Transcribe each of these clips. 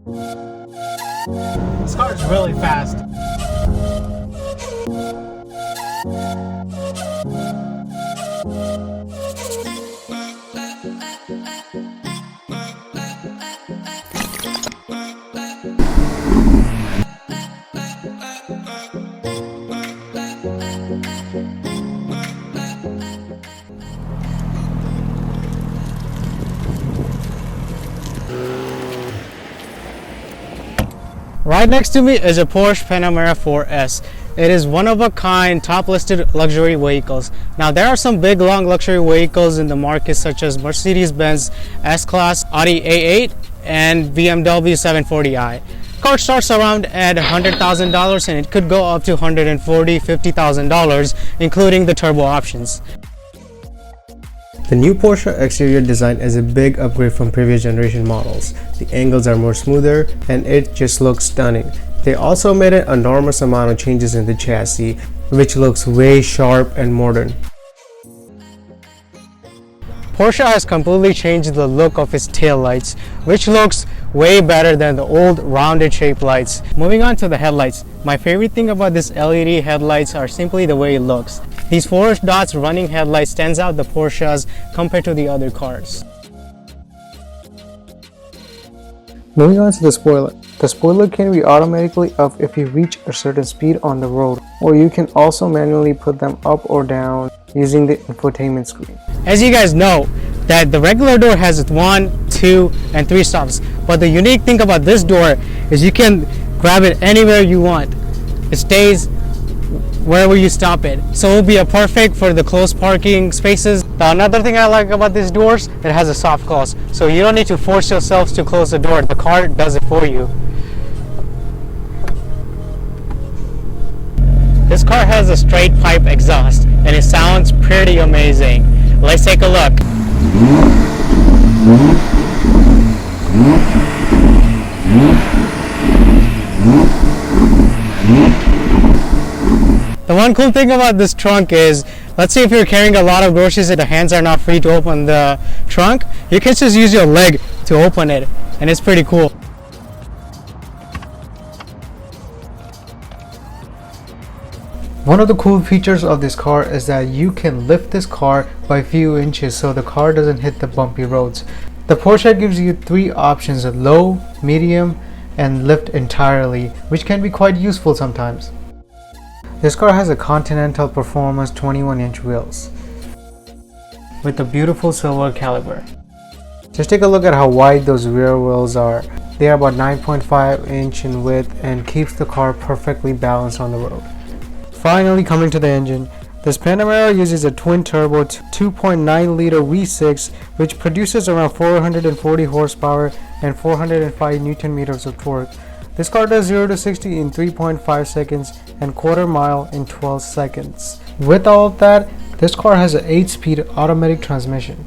This car is really fast. Right next to me is a Porsche Panamera 4S. It is one of a kind, top listed luxury vehicles. Now there are some big long luxury vehicles in the market such as Mercedes-Benz S-Class, Audi A8 and BMW 740i. Car starts around at $100,000 and it could go up to $140,000, $50,000 including the turbo options. The new Porsche exterior design is a big upgrade from previous generation models. The angles are more smoother and it just looks stunning. They also made an enormous amount of changes in the chassis, which looks way sharp and modern. Porsche has completely changed the look of its tail lights, which looks way better than the old rounded shaped lights. Moving on to the headlights. My favorite thing about this LED headlights are simply the way it looks. These 4 dots running headlights stands out the Porsches compared to the other cars. Moving on to the spoiler. The spoiler can be automatically up if you reach a certain speed on the road, or you can also manually put them up or down using the infotainment screen. As you guys know, that the regular door has 1, 2, and 3 stops, but the unique thing about this door is you can grab it anywhere you want. It stays wherever you stop it, so it will be a perfect for the closed parking spaces. Now, another thing I like about these doors, it has a soft close, so you don't need to force yourself to close the door. The car does it for you. This car has a straight pipe exhaust and it sounds pretty amazing. Let's take a look. The one cool thing about this trunk is, let's say if you're carrying a lot of groceries and the hands are not free to open the trunk, you can just use your leg to open it, and it's pretty cool. One of the cool features of this car is that you can lift this car by a few inches so the car doesn't hit the bumpy roads. The Porsche gives you 3 options: low, medium, and lift entirely, which can be quite useful sometimes. This car has a Continental Performance 21-inch wheels with a beautiful silver caliber. Just take a look at how wide those rear wheels are. They are about 9.5 inch in width and keeps the car perfectly balanced on the road. Finally, coming to the engine, this Panamera uses a twin-turbo 2.9 liter V6, which produces around 440 horsepower and 405 Newton meters of torque. This car does 0 to 60 in 3.5 seconds and quarter mile in 12 seconds. With all of that, this car has an 8-speed automatic transmission.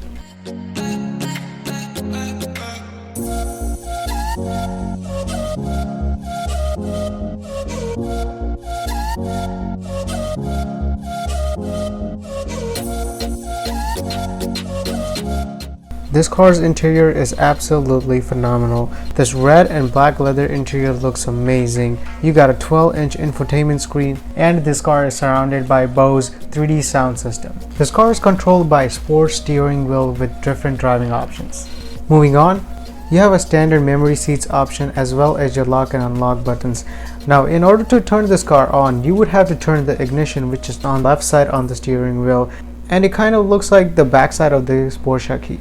This car's interior is absolutely phenomenal. This red and black leather interior looks amazing. You got a 12-inch infotainment screen, and this car is surrounded by Bose 3D sound system. This car is controlled by a sports steering wheel with different driving options. Moving on, you have a standard memory seats option as well as your lock and unlock buttons. Now, in order to turn this car on, you would have to turn the ignition, which is on the left side on the steering wheel, and it kind of looks like the back side of the Porsche key.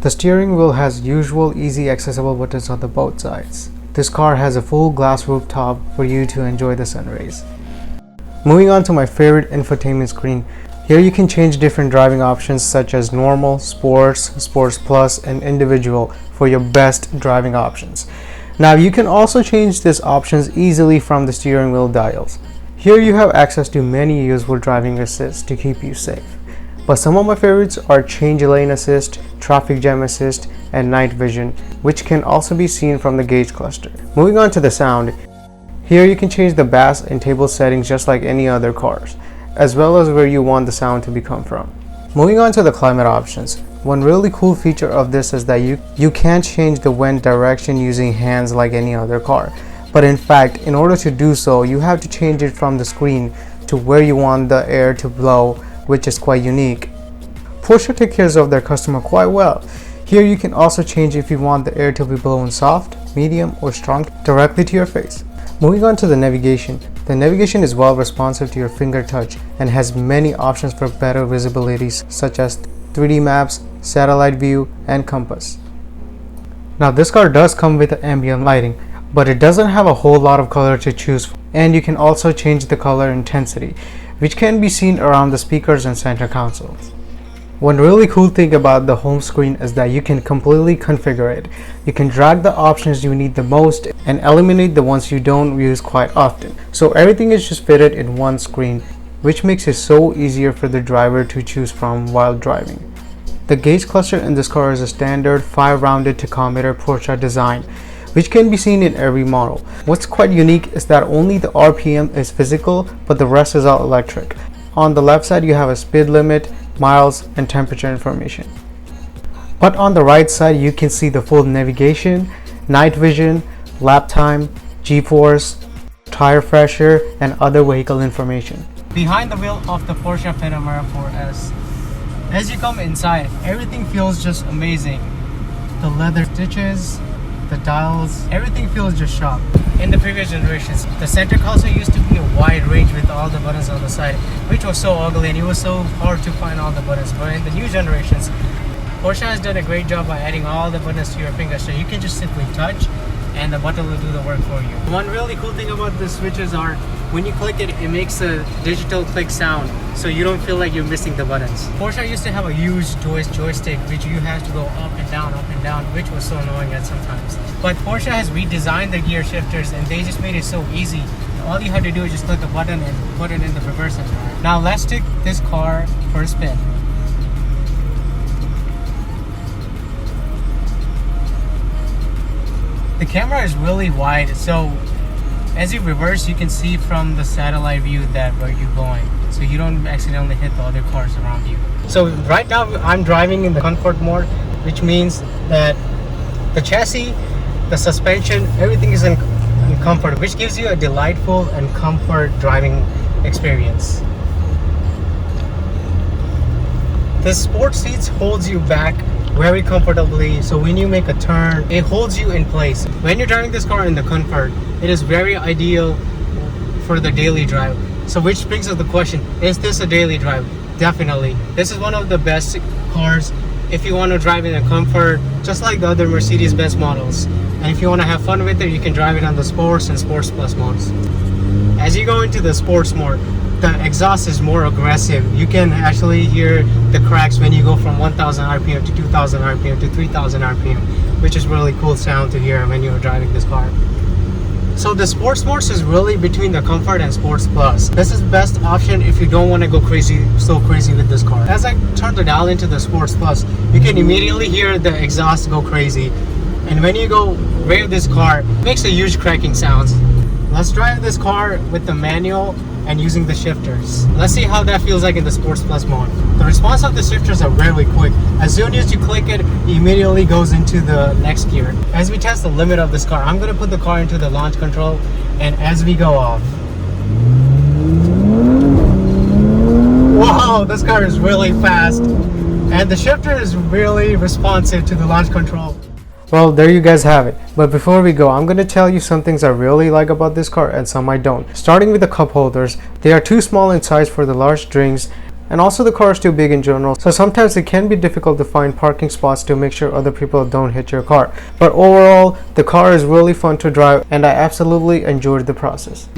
The steering wheel has usual easy accessible buttons on the both sides. This car has a full glass rooftop for you to enjoy the sun rays. Moving on to my favorite infotainment screen. Here you can change different driving options such as normal, sports, sports plus, and individual for your best driving options. Now you can also change these options easily from the steering wheel dials. Here you have access to many useful driving assists to keep you safe. But some of my favorites are change lane assist, traffic jam assist, and night vision, which can also be seen from the gauge cluster. Moving on to the sound, here you can change the bass and table settings just like any other cars, as well as where you want the sound to come from. Moving on to the climate options, One really cool feature of this is that you can't change the wind direction using hands like any other car. But in fact, in order to do so, you have to change it from the screen to where you want the air to blow, which is quite unique. Porsche takes care of their customer quite well. Here you can also change if you want the air to be blown soft, medium, or strong directly to your face. Moving on to the navigation. The navigation is well responsive to your finger touch and has many options for better visibility such as 3D maps, satellite view, and compass. Now this car does come with ambient lighting, but it doesn't have a whole lot of color to choose from, and you can also change the color intensity, which can be seen around the speakers and center console. One really cool thing about the home screen is that you can completely configure it. You can drag the options you need the most and eliminate the ones you don't use quite often. So everything is just fitted in one screen, which makes it so easier for the driver to choose from while driving. The gauge cluster in this car is a standard 5-rounded tachometer Porsche design, which can be seen in every model. What's quite unique is that only the RPM is physical, but the rest is all electric. On the left side you have a speed limit, miles, and temperature information. But on the right side you can see the full navigation, night vision, lap time, G-force, tire pressure, and other vehicle information. Behind the wheel of the Porsche Panamera 4S, as you come inside, everything feels just amazing. The leather stitches, the dials, everything feels just sharp. In the previous generations, the center console used to be a wide range with all the buttons on the side, which was so ugly and it was so hard to find all the buttons. But in the new generations, Porsche has done a great job by adding all the buttons to your finger, so you can just simply touch and the button will do the work for you. One really cool thing about the switches are when you click it, it makes a digital click sound, so you don't feel like you're missing the buttons. Porsche used to have a huge joystick which you have to go up and down, which was so annoying at sometimes. But Porsche has redesigned the gear shifters and they just made it so easy. All you have to do is just click a button and put it in the reverse. Now let's take this car for a spin. The camera is really wide, so as you reverse, you can see from the satellite view that where you're going, so you don't accidentally hit the other cars around you. So right now I'm driving in the comfort mode, which means that the chassis, the suspension, everything is in comfort, which gives you a delightful and comfort driving experience. The sport seats holds you back very comfortably, so when you make a turn, it holds you in place. When you're driving this car in the comfort, it is very ideal for the daily drive. So which brings us the question, is this a daily drive? Definitely. This is one of the best cars if you want to drive in a comfort, just like the other Mercedes-Benz models. And if you want to have fun with it, you can drive it on the Sports and Sports Plus modes. As you go into the Sports mode, the exhaust is more aggressive. You can actually hear the cracks when you go from 1000 RPM to 2000 RPM to 3000 RPM, which is really cool sound to hear when you're driving this car. So the Sports mode is really between the Comfort and Sports Plus. This is the best option if you don't want to go so crazy with this car. As I turn the dial into the Sports Plus, you can immediately hear the exhaust go crazy. And when you go rev this car, it makes a huge cracking sounds. Let's drive this car with the manual and using the shifters. Let's see how that feels like in the Sports Plus mode. The response of the shifters are really quick. As soon as you click it, it immediately goes into the next gear. As we test the limit of this car, I'm gonna put the car into the launch control, and as we go off. Wow, this car is really fast. And the shifter is really responsive to the launch control. Well, there you guys have it. But before we go, I'm going to tell you some things I really like about this car and some I don't. Starting with the cup holders, they are too small in size for the large drinks, and also the car is too big in general, so sometimes it can be difficult to find parking spots to make sure other people don't hit your car. But overall, the car is really fun to drive and I absolutely enjoyed the process.